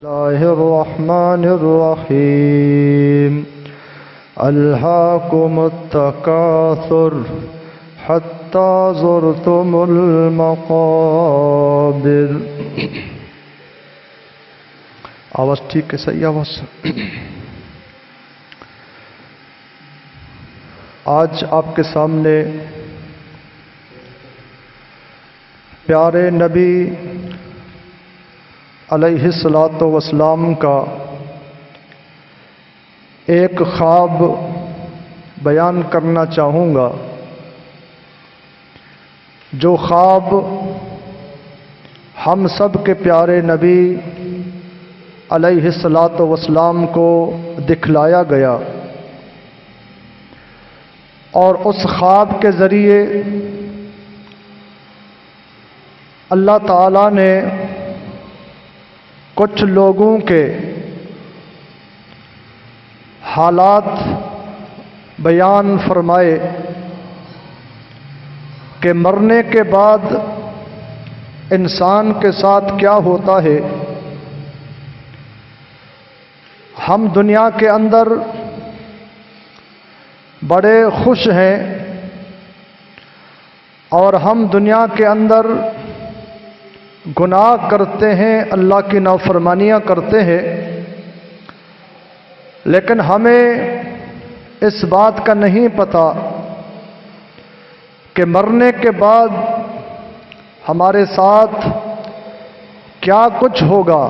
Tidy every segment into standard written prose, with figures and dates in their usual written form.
الله الرحمن الرحيم ألهاكم التكاثر حتى زرتم المقابر. آواز ٹھیک ہے؟ صحیح آواز. آج آپ کے سامنے پیارے نبی علیہ الصلاۃ والسلام کا ایک خواب بیان کرنا چاہوں گا، جو خواب ہم سب کے پیارے نبی علیہ الصلاۃ والسلام کو دکھلایا گیا، اور اس خواب کے ذریعے اللہ تعالیٰ نے کچھ لوگوں کے حالات بیان فرمائے کہ مرنے کے بعد انسان کے ساتھ کیا ہوتا ہے. ہم دنیا کے اندر بڑے خوش ہیں، اور ہم دنیا کے اندر گناہ کرتے ہیں، اللہ کی نافرمانیاں کرتے ہیں، لیکن ہمیں اس بات کا نہیں پتہ کہ مرنے کے بعد ہمارے ساتھ کیا کچھ ہوگا.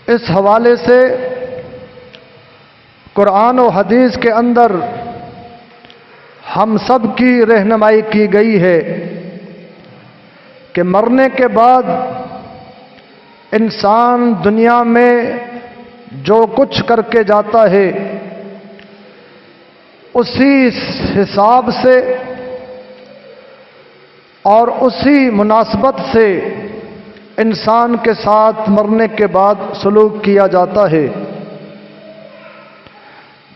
اس حوالے سے قرآن و حدیث کے اندر ہم سب کی رہنمائی کی گئی ہے کہ مرنے کے بعد انسان دنیا میں جو کچھ کر کے جاتا ہے، اسی حساب سے اور اسی مناسبت سے انسان کے ساتھ مرنے کے بعد سلوک کیا جاتا ہے.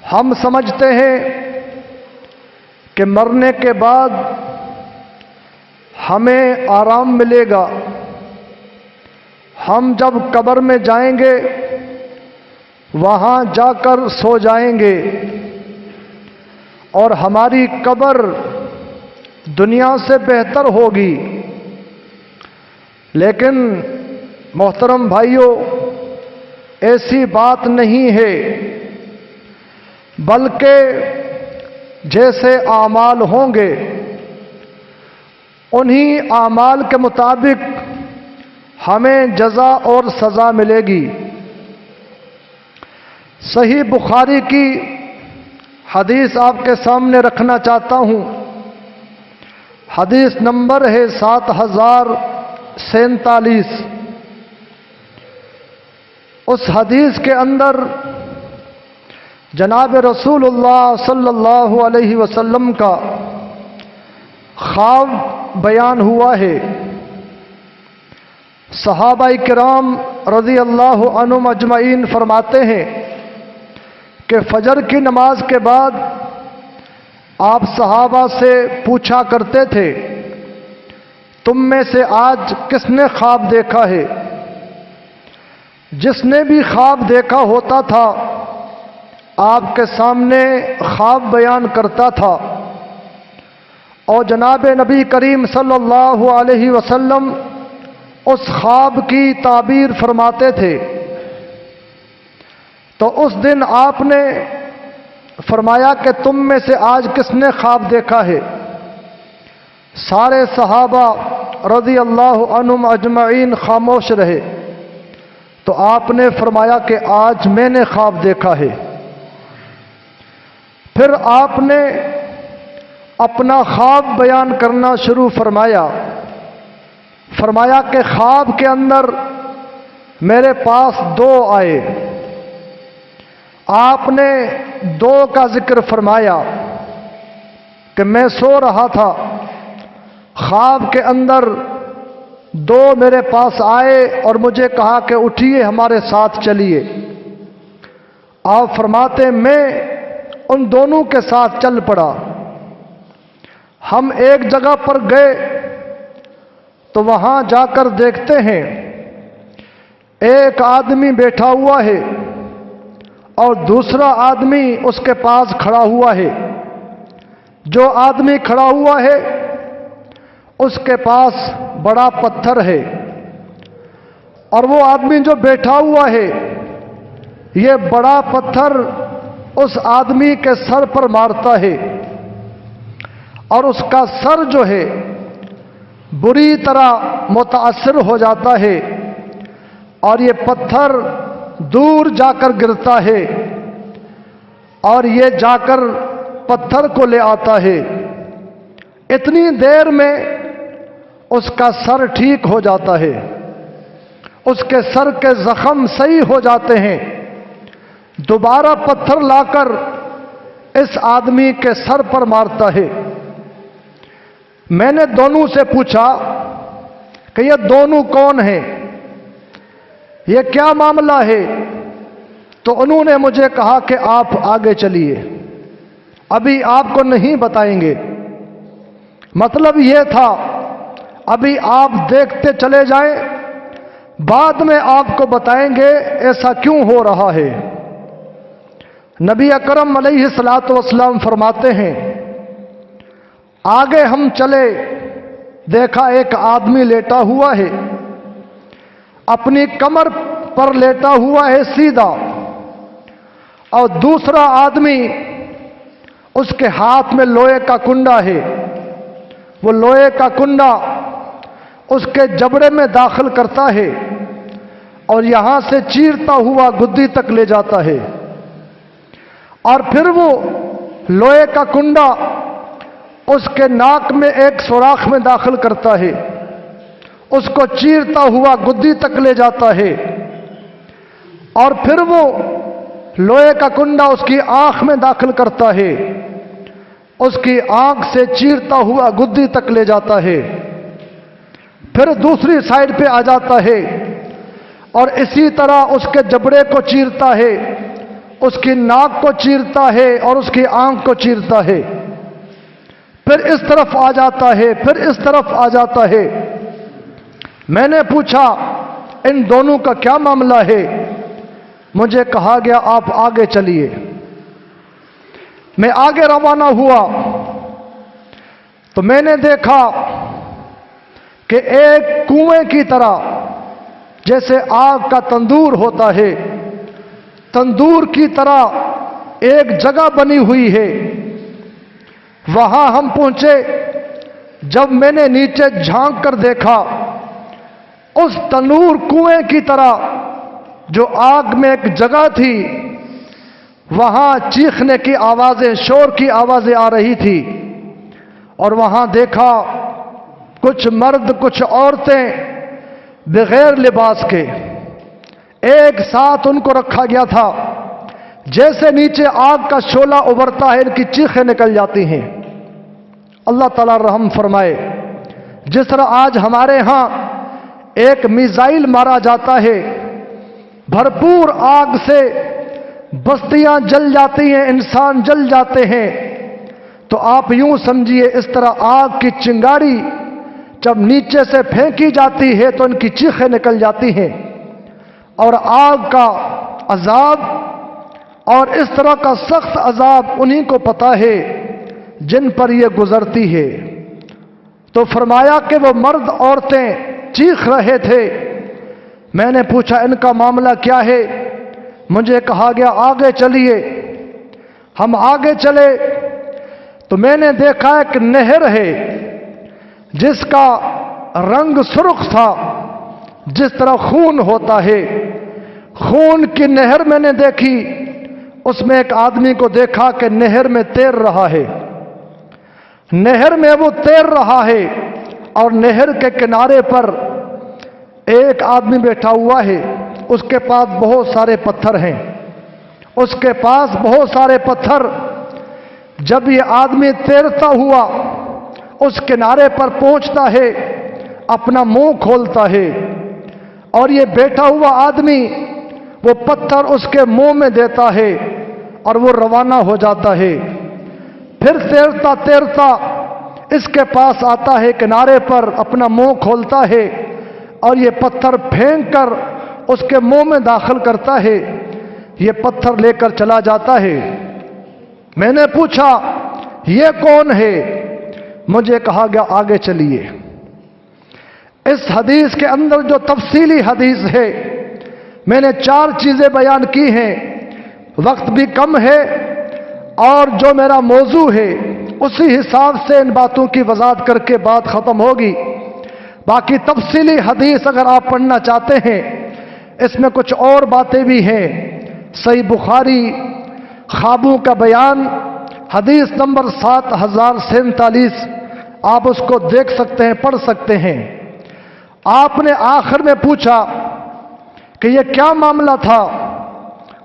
ہم سمجھتے ہیں کہ مرنے کے بعد ہمیں آرام ملے گا. ہم جب قبر میں جائیں گے وہاں جا کر سو جائیں گے، اور ہماری قبر دنیا سے بہتر ہوگی. لیکن محترم بھائیوں، ایسی بات نہیں ہے، بلکہ جیسے اعمال ہوں گے انہی اعمال کے مطابق ہمیں جزا اور سزا ملے گی. صحیح بخاری کی حدیث آپ کے سامنے رکھنا چاہتا ہوں. حدیث نمبر ہے 7047. اس حدیث کے اندر جناب رسول اللہ صلی اللہ علیہ وسلم کا خواب بیان ہوا ہے. صحابہ کرام رضی اللہ عنہم اجمعین فرماتے ہیں کہ فجر کی نماز کے بعد آپ صحابہ سے پوچھا کرتے تھے، تم میں سے آج کس نے خواب دیکھا ہے؟ جس نے بھی خواب دیکھا ہوتا تھا آپ کے سامنے خواب بیان کرتا تھا، اور جناب نبی کریم صلی اللہ علیہ وسلم اس خواب کی تعبیر فرماتے تھے. تو اس دن آپ نے فرمایا کہ تم میں سے آج کس نے خواب دیکھا ہے؟ سارے صحابہ رضی اللہ عنہم اجمعین خاموش رہے. تو آپ نے فرمایا کہ آج میں نے خواب دیکھا ہے. پھر آپ نے اپنا خواب بیان کرنا شروع فرمایا. فرمایا کہ خواب کے اندر میرے پاس دو آئے. آپ نے دو کا ذکر فرمایا کہ میں سو رہا تھا، خواب کے اندر دو میرے پاس آئے اور مجھے کہا کہ اٹھیے ہمارے ساتھ چلیے. آپ فرماتے میں ان دونوں کے ساتھ چل پڑا. ہم ایک جگہ پر گئے تو وہاں جا کر دیکھتے ہیں ایک آدمی بیٹھا ہوا ہے اور دوسرا آدمی اس کے پاس کھڑا ہوا ہے۔ جو آدمی کھڑا ہوا ہے اس کے پاس بڑا پتھر ہے، اور وہ آدمی جو بیٹھا ہوا ہے یہ بڑا پتھر اس آدمی کے سر پر مارتا ہے، اور اس کا سر جو ہے بری طرح متاثر ہو جاتا ہے، اور یہ پتھر دور جا کر گرتا ہے، اور یہ جا کر پتھر کو لے آتا ہے۔ اتنی دیر میں اس کا سر ٹھیک ہو جاتا ہے، اس کے سر کے زخم صحیح ہو جاتے ہیں۔ دوبارہ پتھر لا کر اس آدمی کے سر پر مارتا ہے۔ میں نے دونوں سے پوچھا کہ یہ دونوں کون ہیں، یہ کیا معاملہ ہے؟ تو انہوں نے مجھے کہا کہ آپ آگے چلیے، ابھی آپ کو نہیں بتائیں گے۔ مطلب یہ تھا ابھی آپ دیکھتے چلے جائیں، بعد میں آپ کو بتائیں گے ایسا کیوں ہو رہا ہے۔ نبی اکرم علیہ الصلوۃ والسلام فرماتے ہیں آگے ہم چلے، دیکھا ایک آدمی لیٹا ہوا ہے، اپنی کمر پر لیٹا ہوا ہے سیدھا، اور دوسرا آدمی اس کے ہاتھ میں لوہے کا کنڈا ہے، وہ لوہے کا کنڈا اس کے جبڑے میں داخل کرتا ہے اور یہاں سے چیرتا ہوا گدی تک لے جاتا ہے، اور پھر وہ لوہے کا کنڈا اس کے ناک میں ایک سوراخ میں داخل کرتا ہے، اس کو چیرتا ہوا گدی تک لے جاتا ہے، اور پھر وہ لوہے کا کنڈا اس کی آنکھ میں داخل کرتا ہے، اس کی آنکھ سے چیرتا ہوا گدی تک لے جاتا ہے، پھر دوسری سائیڈ پہ آ جاتا ہے اور اسی طرح اس کے جبڑے کو چیرتا ہے، اس کی ناک کو چیرتا ہے اور اس کی آنکھ کو چیرتا ہے، پھر اس طرف آ جاتا ہے، پھر اس طرف آ جاتا ہے۔ میں نے پوچھا ان دونوں کا کیا معاملہ ہے؟ مجھے کہا گیا آپ آگے چلیے۔ میں آگے روانہ ہوا تو میں نے دیکھا کہ ایک کنویں کی طرح، جیسے آگ کا تندور ہوتا ہے، تندور کی طرح ایک جگہ بنی ہوئی ہے۔ وہاں ہم پہنچے، جب میں نے نیچے جھانک کر دیکھا، اس تنور کنویں کی طرح جو آگ میں ایک جگہ تھی، وہاں چیخنے کی آوازیں، شور کی آوازیں آ رہی تھی، اور وہاں دیکھا کچھ مرد کچھ عورتیں بغیر لباس کے ایک ساتھ ان کو رکھا گیا تھا، جیسے نیچے آگ کا شعلہ ابھرتا ہے ان کی چیخیں نکل جاتی ہیں۔ اللہ تعالیٰ رحم فرمائے۔ جس طرح آج ہمارے ہاں ایک میزائل مارا جاتا ہے، بھرپور آگ سے بستیاں جل جاتی ہیں، انسان جل جاتے ہیں، تو آپ یوں سمجھیے اس طرح آگ کی چنگاری جب نیچے سے پھینکی جاتی ہے تو ان کی چیخیں نکل جاتی ہیں، اور آگ کا عذاب اور اس طرح کا سخت عذاب انہی کو پتہ ہے جن پر یہ گزرتی ہے۔ تو فرمایا کہ وہ مرد عورتیں چیخ رہے تھے۔ میں نے پوچھا ان کا معاملہ کیا ہے؟ مجھے کہا گیا آگے چلیے۔ ہم آگے چلے تو میں نے دیکھا ایک نہر ہے جس کا رنگ سرخ تھا، جس طرح خون ہوتا ہے، خون کی نہر میں نے دیکھی۔ اس میں ایک آدمی کو دیکھا کہ نہر میں تیر رہا ہے، نہر میں وہ تیر رہا ہے، اور نہر کے کنارے پر ایک آدمی بیٹھا ہوا ہے، اس کے پاس بہت سارے پتھر ہیں، اس کے پاس بہت سارے پتھر۔ جب یہ آدمی تیرتا ہوا اس کنارے پر پہنچتا ہے، اپنا منہ کھولتا ہے، اور یہ بیٹھا ہوا آدمی وہ پتھر اس کے منہ میں دیتا ہے اور وہ روانہ ہو جاتا ہے۔ پھر تیرتا تیرتا اس کے پاس آتا ہے کنارے پر، اپنا منہ کھولتا ہے، اور یہ پتھر پھینک کر उसके मुंह में दाखिल करता है, ये पत्थर लेकर चला जाता है। मैंने पूछा ये कौन है? मुझे कहा गया आगे चलिए। इस हदीस के अंदर जो तफसीली हदीस है, मैंने 4 चीजें बयान की हैं, वक्त भी कम है और जो मेरा मौजू है उसी हिसाब से इन बातों की वजाहत करके बात खत्म होगी। बाकी तफसीली हदीस अगर आप पढ़ना चाहते हैं, इसमें कुछ और बातें भी हैं। सही बुखारी ख्वाबों का बयान हदीस नंबर 7047, आप उसको देख सकते हैं, पढ़ सकते हैं। आपने आखिर में पूछा कि ये क्या मामला था?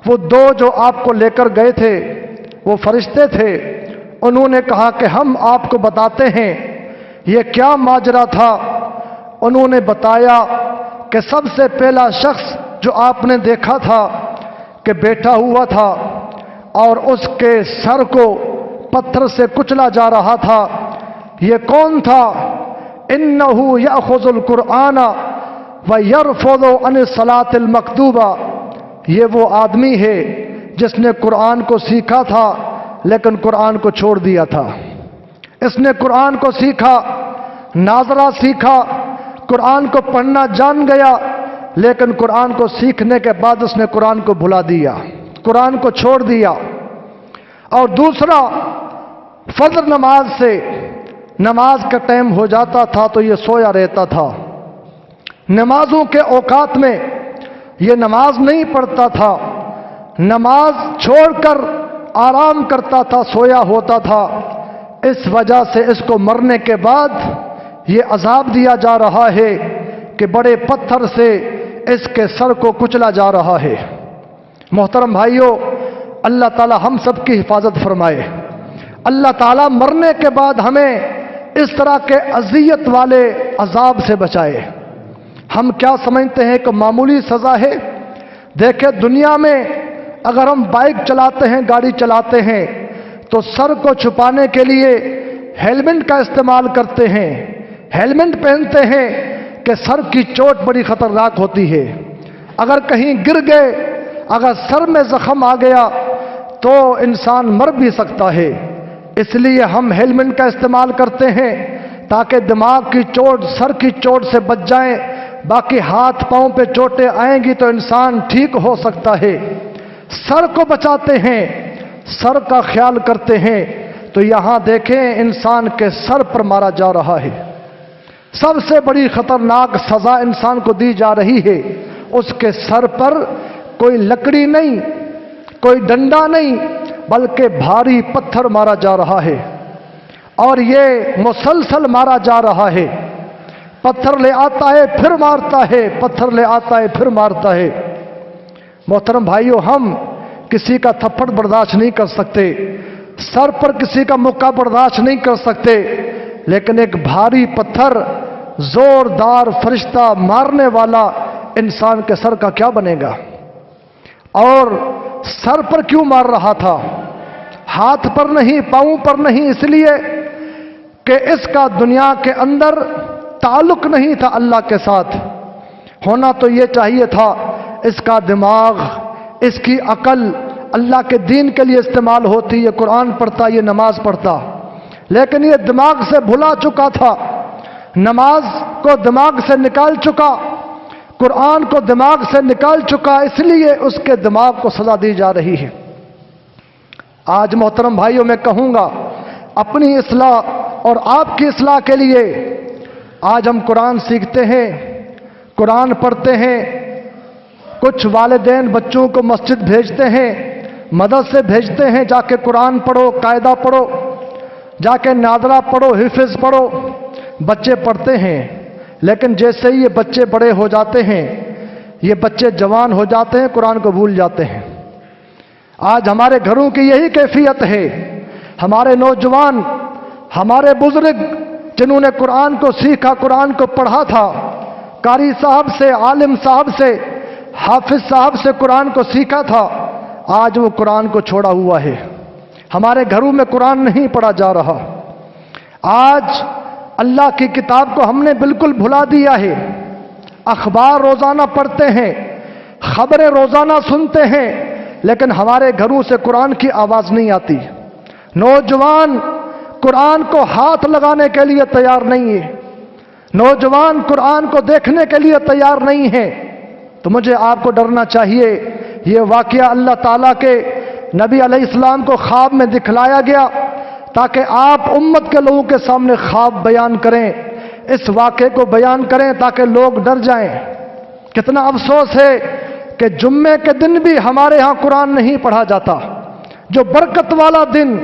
वो 2 जो आपको लेकर गए थे वो फरिश्ते थे, उन्होंने कहा कि हम आपको बताते हैं ये क्या माजरा था। उन्होंने बताया कि सबसे पहला शख्स जो आपने देखा था कि बैठा हुआ था और उसके सर को पत्थर से कुचला जा रहा था, ये कौन था? इन्नहु यअखुजुल कुरआन व यरफुदु अन सलातिल मकतूबा, ये वो आदमी है जिसने कुरान को सीखा था लेकिन कुरान को छोड़ दिया था। इसने कुरान को सीखा, नाजरा सीखा, कुरान को पढ़ना जान गया, लेकिन कुरान को सीखने के बाद उसने कुरान को भुला दिया, कुरान को छोड़ दिया। और दूसरा, फजर नमाज से नमाज का टाइम हो जाता था तो ये सोया रहता था। नमाजों के औकात में ये नमाज नहीं पढ़ता था, नमाज छोड़कर आराम करता था, सोया होता था। इस वजह से इसको मरने के बाद ये अजाब दिया जा रहा है कि बड़े पत्थर से इसके सर को कुचला जा रहा है। मोहतरम भाइयों, अल्लाह ताला हम सब की हिफाजत फरमाए। अल्लाह ताला मरने के बाद हमें इस तरह के अजियत वाले अजाब से बचाए। हम क्या समझते हैं कि मामूली सजा है? देखें, दुनिया में अगर हम बाइक चलाते हैं, गाड़ी चलाते हैं, तो सर को छुपाने के लिए हेलमेट का इस्तेमाल करते हैं। हेलमेट पहनते हैं कि सर की चोट बड़ी खतरनाक होती है। अगर कहीं गिर गए, अगर सर में जख्म आ गया तो इंसान मर भी सकता है। इसलिए हम हेलमेट का इस्तेमाल करते हैं ताकि दिमाग की चोट, सर की चोट से बच जाएं। बाकी हाथ पांव पे चोटें आएंगी तो इंसान ठीक हो सकता है। सर को बचाते हैं, सर का ख्याल करते हैं। तो यहां देखें, इंसान के सर पर मारा जा रहा है। सबसे बड़ी खतरनाक सजा इंसान को दी जा रही है। उसके सर पर कोई लकड़ी नहीं, कोई डंडा नहीं, बल्कि भारी पत्थर मारा जा रहा है और ये मुसलसल मारा जा रहा है। पत्थर ले आता है फिर मारता है, पत्थर ले आता है फिर मारता है। मोहतरम भाइयों, हम किसी का थप्पड़ बर्दाश्त नहीं कर सकते, सर पर किसी का मुक्का बर्दाश्त नहीं कर सकते, लेकिन एक भारी पत्थर जोरदार फरिश्ता मारने वाला इंसान के सर का क्या बनेगा? और सर पर क्यों मार रहा था? हाथ पर नहीं, पांव पर नहीं, इसलिए कि इसका दुनिया के अंदर ताल्लुक नहीं था अल्लाह के साथ। होना तो ये चाहिए था इसका दिमाग, इसकी अकल अल्लाह के दीन के लिए इस्तेमाल होती, ये कुरान पढ़ता, ये नमाज पढ़ता, लेकिन ये दिमाग से भुला चुका था, नमाज को दिमाग से निकाल चुका, कुरान को दिमाग से निकाल चुका, इसलिए उसके दिमाग को सजा दी जा रही है। आज मोहतरम भाइयों, मैं कहूँगा अपनी इस्लाह और आपकी इस्लाह के लिए आज हम कुरान सीखते हैं, कुरान पढ़ते हैं। कुछ वालिदैन बच्चों को मस्जिद भेजते हैं, मदरसे भेजते हैं, जाके कुरान पढ़ो, कायदा पढ़ो, जाके नादरा पढ़ो, हिफ्ज़ पढ़ो। बच्चे पढ़ते हैं, लेकिन जैसे ही ये बच्चे बड़े हो जाते हैं, ये बच्चे जवान हो जाते हैं, कुरान को भूल जाते हैं। आज हमारे घरों की यही कैफियत है। हमारे नौजवान, हमारे बुजुर्ग जिन्होंने कुरान को सीखा, कुरान को पढ़ा था, कारी साहब से, आलिम साहब से, हाफिज साहब से कुरान को सीखा था, आज वो कुरान को छोड़ा हुआ है। हमारे घरों में कुरान नहीं पढ़ा जा रहा। आज अल्लाह की किताब को हमने बिल्कुल भुला दिया है। अखबार रोजाना पढ़ते हैं, खबरें रोजाना सुनते हैं, लेकिन हमारे घरों से कुरान की आवाज नहीं आती। नौजवान कुरान को हाथ लगाने के लिए तैयार नहीं है, नौजवान कुरान को देखने के लिए तैयार नहीं है। तो मुझे आपको डरना चाहिए। ये वाकया अल्लाह ताला के नबी अलैहिस्सलाम को ख्वाब में दिखलाया गया ताकि आप उम्मत के लोगों के सामने ख्वाब बयान करें, इस वाक़े को बयान करें ताकि लोग डर जाएं। कितना अफसोस है कि जुम्मे के दिन भी हमारे यहाँ कुरान नहीं पढ़ा जाता। जो बरकत वाला दिन,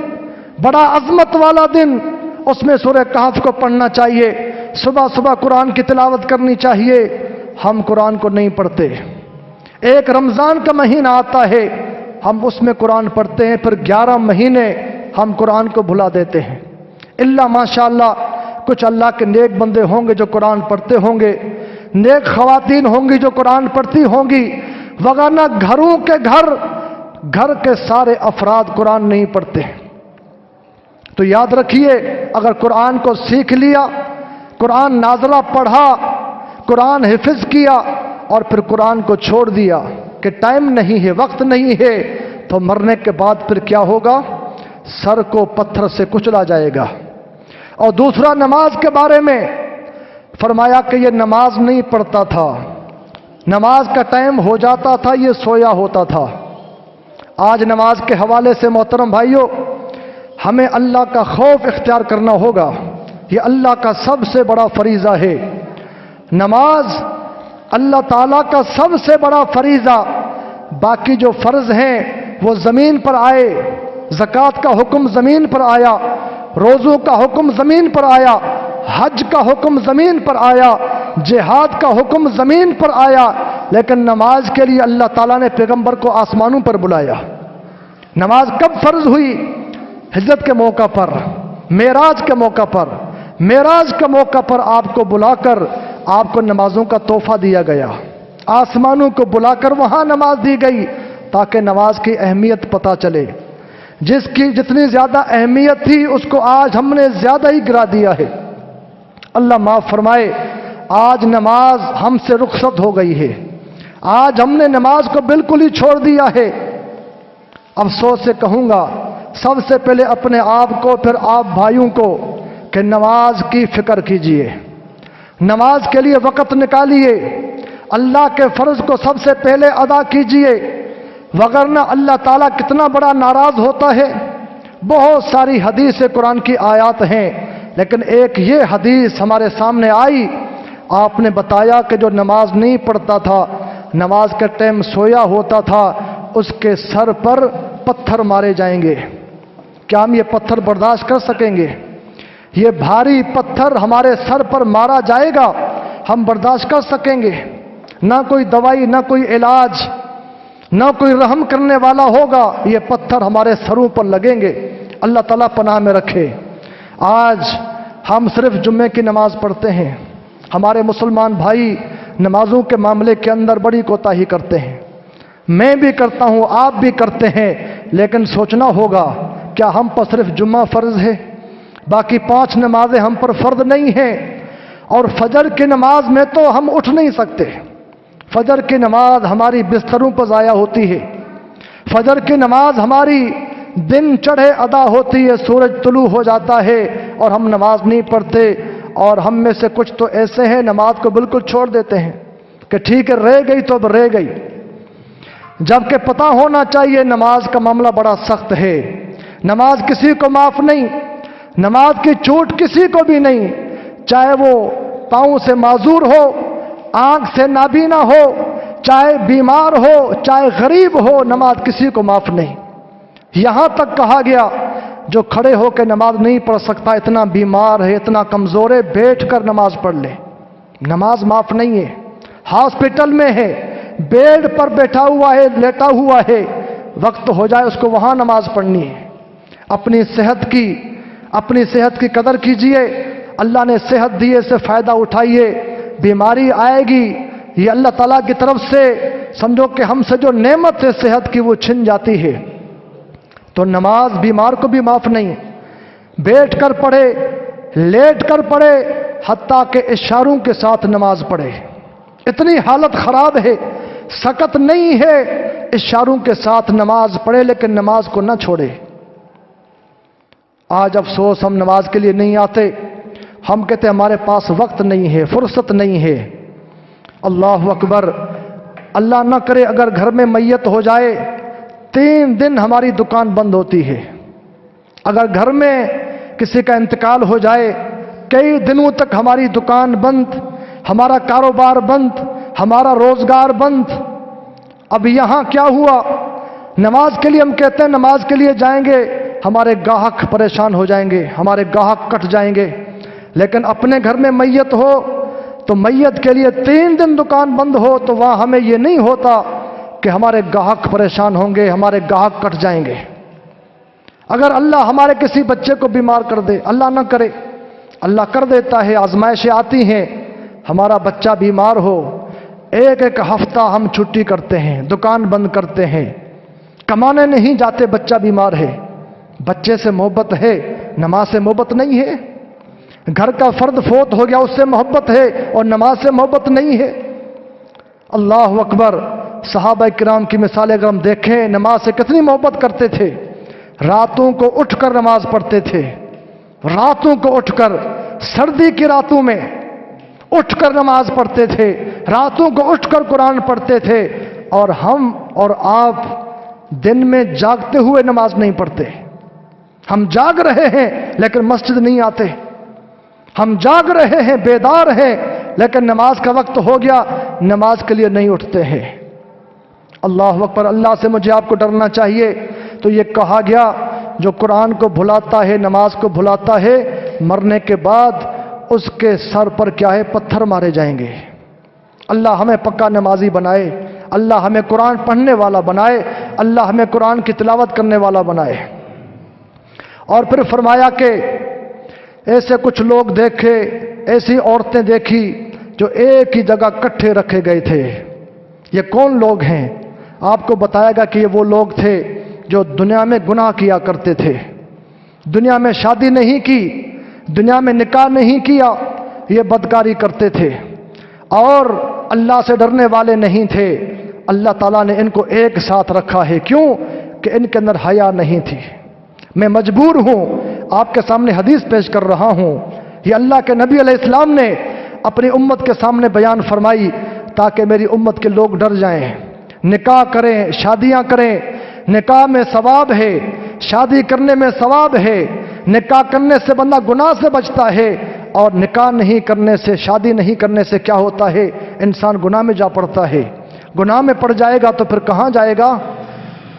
बड़ा अजमत वाला दिन, उसमें सूरह कहफ को पढ़ना चाहिए, सुबह सुबह कुरान की तिलावत करनी चाहिए। हम कुरान को नहीं पढ़ते। एक रमज़ान का महीना आता है, हम उसमें कुरान पढ़ते हैं, फिर 11 महीने हम कुरान को भुला देते हैं। इल्ला माशाअल्लाह कुछ अल्लाह के नेक बंदे होंगे जो कुरान पढ़ते होंगे, नेक खवातीन होंगी जो कुरान पढ़ती होंगी, वरना घरों के घर के सारे अफराद कुरान नहीं पढ़ते। तो याद रखिए, अगर कुरान को सीख लिया, कुरान नाज़ला पढ़ा, कुरान हिफ्ज़ किया और फिर कुरान को छोड़ दिया कि टाइम नहीं है, वक्त नहीं है, तो मरने के बाद फिर क्या होगा? सर को पत्थर से कुचला जाएगा। और दूसरा, नमाज के बारे में फरमाया कि ये नमाज नहीं पढ़ता था, नमाज का टाइम हो जाता था ये सोया होता था। आज नमाज के हवाले से मोहतरम भाइयों, हमें अल्लाह का खौफ इख्तियार करना होगा। ये अल्लाह का सबसे बड़ा फरीज़ा है। नमाज अल्लाह ताला का सबसे बड़ा फरीज़ा। बाकी जो फ़र्ज हैं वो ज़मीन पर आए, ज़कात का हुक्म ज़मीन पर आया, रोज़ों का हुक्म ज़मीन पर आया, हज का हुक्म ज़मीन पर आया, जिहाद का हुक्म ज़मीन पर आया, लेकिन नमाज के लिए अल्लाह ताला ने पैगंबर को आसमानों पर बुलाया। नमाज कब फ़र्ज हुई? हिज्रत के मौका पर, मेराज के मौका पर। मेराज के मौका पर आपको बुलाकर आपको नमाजों का तोहफा दिया गया, आसमानों को बुलाकर वहां नमाज दी गई ताकि नमाज की अहमियत पता चले। जिसकी जितनी ज्यादा अहमियत थी उसको आज हमने ज्यादा ही गिरा दिया है। अल्लाह माफ फरमाए, आज नमाज हमसे रुखसत हो गई है, आज हमने नमाज को बिल्कुल ही छोड़ दिया है। अफसोस से कहूंगा सबसे पहले अपने आप को, फिर आप भाइयों को, कि नमाज की फिक्र कीजिए, नमाज के लिए वक़्त निकालिए, अल्लाह के फ़र्ज को सबसे पहले अदा कीजिए, वगरना अल्लाह ताला कितना बड़ा नाराज़ होता है। बहुत सारी हदीस कुरान की आयत हैं, लेकिन एक ये हदीस हमारे सामने आई, आपने बताया कि जो नमाज नहीं पढ़ता था, नमाज के टाइम सोया होता था, उसके सर पर पत्थर मारे जाएंगे। क्या हम ये पत्थर बर्दाश्त कर सकेंगे? ये भारी पत्थर हमारे सर पर मारा जाएगा, हम बर्दाश्त कर सकेंगे? ना कोई दवाई, ना कोई इलाज, ना कोई रहम करने वाला होगा, ये पत्थर हमारे सरों पर लगेंगे। अल्लाह ताला पनाह में रखे। आज हम सिर्फ जुम्मे की नमाज पढ़ते हैं। हमारे मुसलमान भाई नमाजों के मामले के अंदर बड़ी कोताही करते हैं। मैं भी करता हूँ, आप भी करते हैं, लेकिन सोचना होगा क्या हम पर सिर्फ जुम्मा फ़र्ज है, बाकी 5 नमाजें हम पर फ़र्ज नहीं हैं? और फजर की नमाज में तो हम उठ नहीं सकते। फजर की नमाज हमारी बिस्तरों पर ज़ाया होती है, फजर की नमाज हमारी दिन चढ़े अदा होती है, सूरज तुलू हो जाता है और हम नमाज नहीं पढ़ते। और हम में से कुछ तो ऐसे हैं नमाज को बिल्कुल छोड़ देते हैं कि ठीक है, रह गई तो अब रह गई, जबकि पता होना चाहिए नमाज का मामला बड़ा सख्त है। नमाज किसी को माफ नहीं, नमाज की छूट किसी को भी नहीं, चाहे वो पांव से माजूर हो, आंख से नाबीना हो, चाहे बीमार हो, चाहे गरीब हो, नमाज किसी को माफ नहीं। यहां तक कहा गया जो खड़े होकर नमाज नहीं पढ़ सकता, इतना बीमार है, इतना कमजोर है, बैठ कर नमाज पढ़ ले, नमाज माफ नहीं है। हॉस्पिटल में है, बेड पर बैठा हुआ है, लेटा हुआ है, वक्त हो जाए उसको वहां नमाज पढ़नी है। अपनी सेहत की कदर कीजिए। अल्लाह ने सेहत दी है, इससे फायदा उठाइए। बीमारी आएगी, ये अल्लाह ताला की तरफ से समझो कि हमसे जो नेमत है सेहत की वो छिन जाती है। तो नमाज बीमार को भी माफ नहीं। बैठ कर पढ़े, लेट कर पढ़े, हत्ता के इशारों के साथ नमाज पढ़े। इतनी हालत खराब है, سکت نہیں ہے، اشاروں کے ساتھ نماز پڑھے لیکن نماز کو نہ چھوڑے۔ آج افسوس ہم نماز کے لیے نہیں آتے، ہم کہتے ہمارے پاس وقت نہیں ہے، فرصت نہیں ہے۔ اللہ اکبر، اللہ نہ کرے اگر گھر میں میت ہو جائے 3 دن ہماری دکان بند ہوتی ہے۔ اگر گھر میں کسی کا انتقال ہو جائے کئی دنوں تک ہماری دکان بند، ہمارا کاروبار بند، ہمارا روزگار بند۔ اب یہاں کیا ہوا؟ نماز کے لیے ہم کہتے ہیں نماز کے لیے جائیں گے، ہمارے گاہک پریشان ہو جائیں گے، ہمارے گاہک کٹ جائیں گے۔ لیکن اپنے گھر میں میت ہو تو میت کے لیے 3 دن دکان بند ہو تو وہاں ہمیں یہ نہیں ہوتا کہ ہمارے گاہک پریشان ہوں گے، ہمارے گاہک کٹ جائیں گے۔ اگر اللہ ہمارے کسی بچے کو بیمار کر دے، اللہ نہ کرے، اللہ کر دیتا ہے، آزمائشیں آتی ہیں، ہمارا بچہ بیمار ہو، ایک ہفتہ ہم چھٹی کرتے ہیں، دکان بند کرتے ہیں، کمانے نہیں جاتے، بچہ بیمار ہے۔ بچے سے محبت ہے، نماز سے محبت نہیں ہے۔ گھر کا فرد فوت ہو گیا، اس سے محبت ہے اور نماز سے محبت نہیں ہے۔ اللہ اکبر، صحابہ کرام کی مثالیں اگر ہم دیکھیں، نماز سے کتنی محبت کرتے تھے۔ راتوں کو اٹھ کر نماز پڑھتے تھے، راتوں کو اٹھ کر، سردی کی راتوں میں اٹھ کر نماز پڑھتے تھے، راتوں کو اٹھ کر قرآن پڑھتے تھے۔ اور ہم اور آپ دن میں جاگتے ہوئے نماز نہیں پڑھتے۔ ہم جاگ رہے ہیں لیکن مسجد نہیں آتے، ہم جاگ رہے ہیں، بیدار ہیں، لیکن نماز کا وقت ہو گیا، نماز کے لیے نہیں اٹھتے ہیں۔ اللہ اکبر، اللہ سے مجھے آپ کو ڈرنا چاہیے۔ تو یہ کہا گیا جو قرآن کو بھلاتا ہے، نماز کو بھلاتا ہے، مرنے کے بعد اس کے سر پر کیا ہے؟ پتھر مارے جائیں گے۔ اللہ ہمیں پکا نمازی بنائے، اللہ ہمیں قرآن پڑھنے والا بنائے، اللہ ہمیں قرآن کی تلاوت کرنے والا بنائے۔ اور پھر فرمایا کہ ایسے کچھ لوگ دیکھے، ایسی عورتیں دیکھی جو ایک ہی جگہ کٹھے رکھے گئے تھے۔ یہ کون لوگ ہیں؟ آپ کو بتایا گا کہ یہ وہ لوگ تھے جو دنیا میں گناہ کیا کرتے تھے، دنیا میں شادی نہیں کی، دنیا میں نکاح نہیں کیا، یہ بدکاری کرتے تھے اور اللہ سے ڈرنے والے نہیں تھے۔ اللہ تعالیٰ نے ان کو ایک ساتھ رکھا ہے، کیوں؟ کہ ان کے اندر حیا نہیں تھی۔ میں مجبور ہوں آپ کے سامنے حدیث پیش کر رہا ہوں، یہ اللہ کے نبی علیہ السلام نے اپنی امت کے سامنے بیان فرمائی تاکہ میری امت کے لوگ ڈر جائیں، نکاح کریں، شادیاں کریں۔ نکاح میں ثواب ہے، شادی کرنے میں ثواب ہے، نکاح کرنے سے بندہ گناہ سے بچتا ہے، اور نکاح نہیں کرنے سے، شادی نہیں کرنے سے کیا ہوتا ہے؟ انسان گناہ میں جا پڑتا ہے۔ گناہ میں پڑ جائے گا تو پھر کہاں جائے گا؟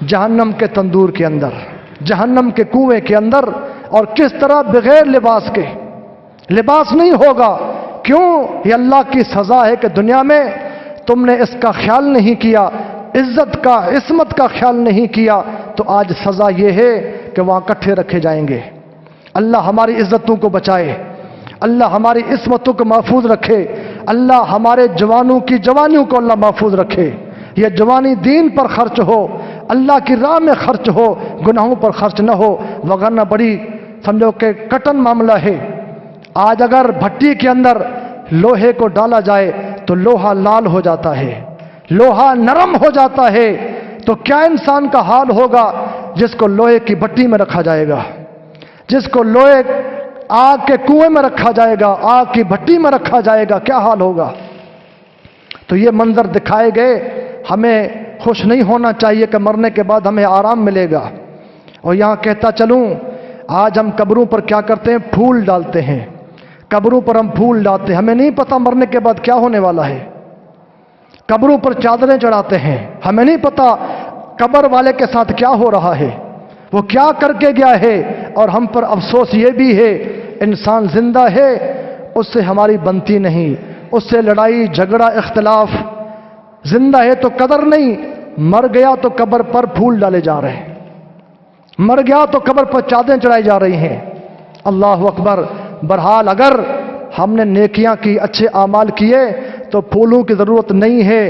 جہنم کے تندور کے اندر، جہنم کے کنویں کے اندر۔ اور کس طرح؟ بغیر لباس کے، لباس نہیں ہوگا۔ کیوں؟ یہ اللہ کی سزا ہے کہ دنیا میں تم نے اس کا خیال نہیں کیا، عزت کا، عصمت کا خیال نہیں کیا، تو آج سزا یہ ہے کہ وہاں کٹھے رکھے جائیں گے۔ اللہ ہماری عزتوں کو بچائے، اللہ ہماری عصمتوں کو محفوظ رکھے، اللہ ہمارے جوانوں کی جوانیوں کو اللہ محفوظ رکھے۔ یہ جوانی دین پر خرچ ہو، اللہ کی راہ میں خرچ ہو، گناہوں پر خرچ نہ ہو، وگرنہ بڑی سمجھو کہ کٹن معاملہ ہے۔ آج اگر بھٹی کے اندر لوہے کو ڈالا جائے تو لوہا لال ہو جاتا ہے، لوہا نرم ہو جاتا ہے، تو کیا انسان کا حال ہوگا جس کو لوہے کی بھٹی میں رکھا جائے گا، جس کو لوہے آگ کے کنویں میں رکھا جائے گا، آگ کی بھٹی میں رکھا جائے گا، کیا حال ہوگا؟ تو یہ منظر دکھائے گئے، ہمیں خوش نہیں ہونا چاہیے کہ مرنے کے بعد ہمیں آرام ملے گا۔ اور یہاں کہتا چلوں، آج ہم قبروں پر کیا کرتے ہیں؟ پھول ڈالتے ہیں، قبروں پر ہم پھول ڈالتے ہیں، ہمیں نہیں پتہ مرنے کے بعد کیا ہونے والا ہے۔ قبروں پر چادریں چڑھاتے ہیں، ہمیں نہیں پتہ قبر والے کے ساتھ کیا ہو رہا ہے، وہ کیا کر کے گیا ہے۔ اور ہم پر افسوس یہ بھی ہے، انسان زندہ ہے، اس سے ہماری بنتی نہیں، اس سے لڑائی جھگڑا اختلاف، زندہ ہے تو قدر نہیں، مر گیا تو قبر پر پھول ڈالے جا رہے ہیں، مر گیا تو قبر پر چادریں چڑھائی جا رہی ہیں۔ اللہ اکبر۔ بہرحال اگر ہم نے نیکیاں کی، اچھے اعمال کیے تو پھولوں کی ضرورت نہیں ہے،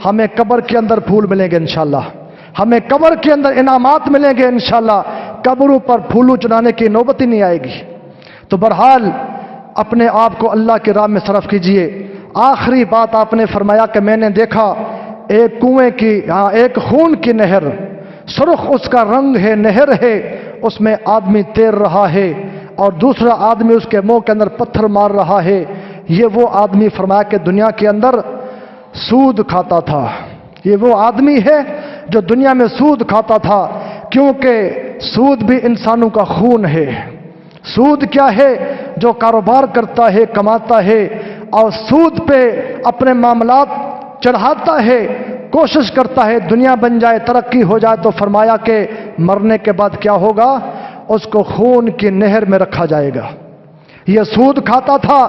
ہمیں قبر کے اندر پھول ملیں گے انشاءاللہ، ہمیں قبر کے اندر انعامات ملیں گے انشاءاللہ، قبروں پر پھولوں چڑھانے کی نوبت ہی نہیں آئے گی۔ تو بہرحال اپنے آپ کو اللہ کی راہ میں صرف کیجئے۔ آخری بات آپ نے فرمایا کہ میں نے دیکھا एक कुएं की, हाँ एक खून की नहर, सुर्ख उसका रंग है, नहर है, उसमें आदमी तैर रहा है और दूसरा आदमी उसके मुंह के अंदर पत्थर मार रहा है। ये वो आदमी फरमाया कि दुनिया के अंदर सूद खाता था। ये वो आदमी है जो दुनिया में सूद खाता था, क्योंकि सूद भी इंसानों का खून है। सूद क्या है? जो कारोबार करता है, कमाता है और सूद पे अपने मामलात चढ़ाता है, कोशिश करता है दुनिया बन जाए, तरक्की हो जाए, तो फरमाया कि मरने के बाद क्या होगा? उसको खून की नहर में रखा जाएगा। यह सूद खाता था,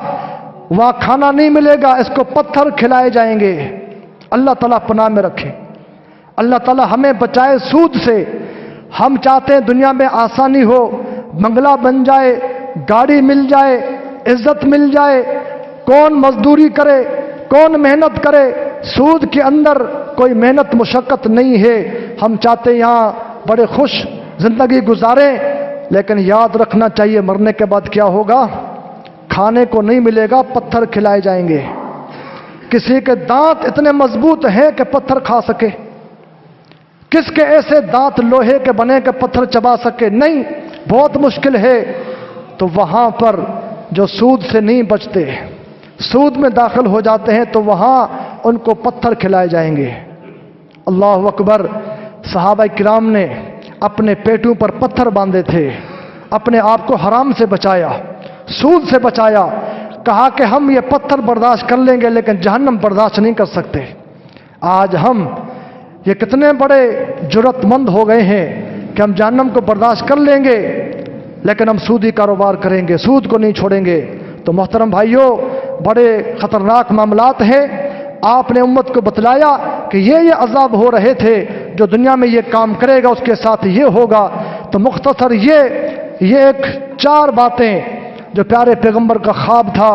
वहां खाना नहीं मिलेगा, इसको पत्थर खिलाए जाएंगे। अल्लाह ताला पनाह में रखे, अल्लाह ताला हमें बचाए सूद से। हम चाहते हैं दुनिया में आसानी हो, बंगला बन जाए, गाड़ी मिल जाए, इज्जत मिल जाए। कौन मजदूरी करे, कौन मेहनत करे? सूद के अंदर कोई मेहनत मुशक्कत नहीं है। हम चाहते यहाँ बड़े खुश जिंदगी गुजारें, लेकिन याद रखना चाहिए मरने के बाद क्या होगा? खाने को नहीं मिलेगा, पत्थर खिलाए जाएंगे। किसी के दांत इतने मजबूत हैं कि पत्थर खा सके? किसके ऐसे दांत लोहे के बने के पत्थर चबा सके? नहीं, बहुत मुश्किल है। तो वहां पर जो सूद से नहीं बचते, सूद में दाखिल हो जाते हैं, तो वहां उनको पत्थर खिलाए जाएंगे। अल्लाह अकबर। सहाबा किराम ने अपने पेटों पर पत्थर बांधे थे, अपने आप को हराम से बचाया, सूद से बचाया। कहा कि हम ये पत्थर बर्दाश्त कर लेंगे, लेकिन जहन्नम बर्दाश्त नहीं कर सकते। आज हम ये कितने बड़े जुर्रतमंद हो गए हैं कि हम जहन्नम को बर्दाश्त कर लेंगे, लेकिन हम सूदी कारोबार करेंगे, सूद को नहीं छोड़ेंगे। तो मोहतरम भाइयों, बड़े खतरनाक मामलात हैं। आपने उम्मत को बतलाया कि ये अजाब हो रहे थे, जो दुनिया में ये काम करेगा उसके साथ ये होगा। तो मुख्तसर ये एक 4 बातें जो प्यारे पैगंबर का ख्वाब था,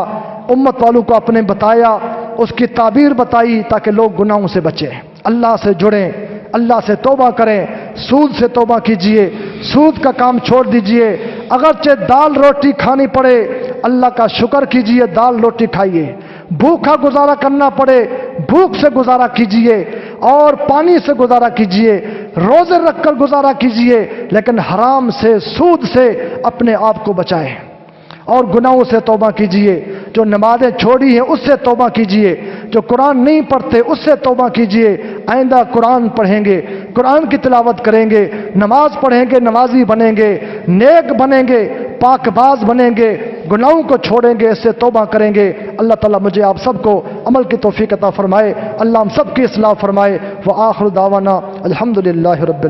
उम्मत वालों को आपने बताया, उसकी ताबीर बताई, ताकि लोग गुनाहों से बचें, अल्लाह से जुड़ें, अल्लाह से तौबा करें। सूद से तौबा कीजिए, सूद का काम छोड़ दीजिए। अगरचे दाल रोटी खानी पड़े, अल्लाह का शुक्र कीजिए, दाल रोटी खाइए। भूखा गुजारा करना पड़े, भूख से गुजारा कीजिए और पानी से गुजारा कीजिए, रोजे रखकर गुजारा कीजिए, लेकिन हराम से, सूद से अपने आप को बचाएं और गुनाहों से तौबा कीजिए। जो नमाजें छोड़ी हैं उससे तौबा कीजिए, जो कुरान नहीं पढ़ते उससे तौबा कीजिए। आइंदा कुरान पढ़ेंगे, कुरान की तिलावत करेंगे, नमाज पढ़ेंगे, नमाजी बनेंगे, नेक बनेंगे, पाकबाज बनेंगे, गुनाहों को छोड़ेंगे, इससे तौबा करेंगे। अल्लाह ताला मुझे आप सबको अमल की तौफीक अता फरमाए। अल्लाह हम सब की इस्लाह फरमाए। व आखिर दावाना अल्हम्दुलिल्लाहि रब्बिल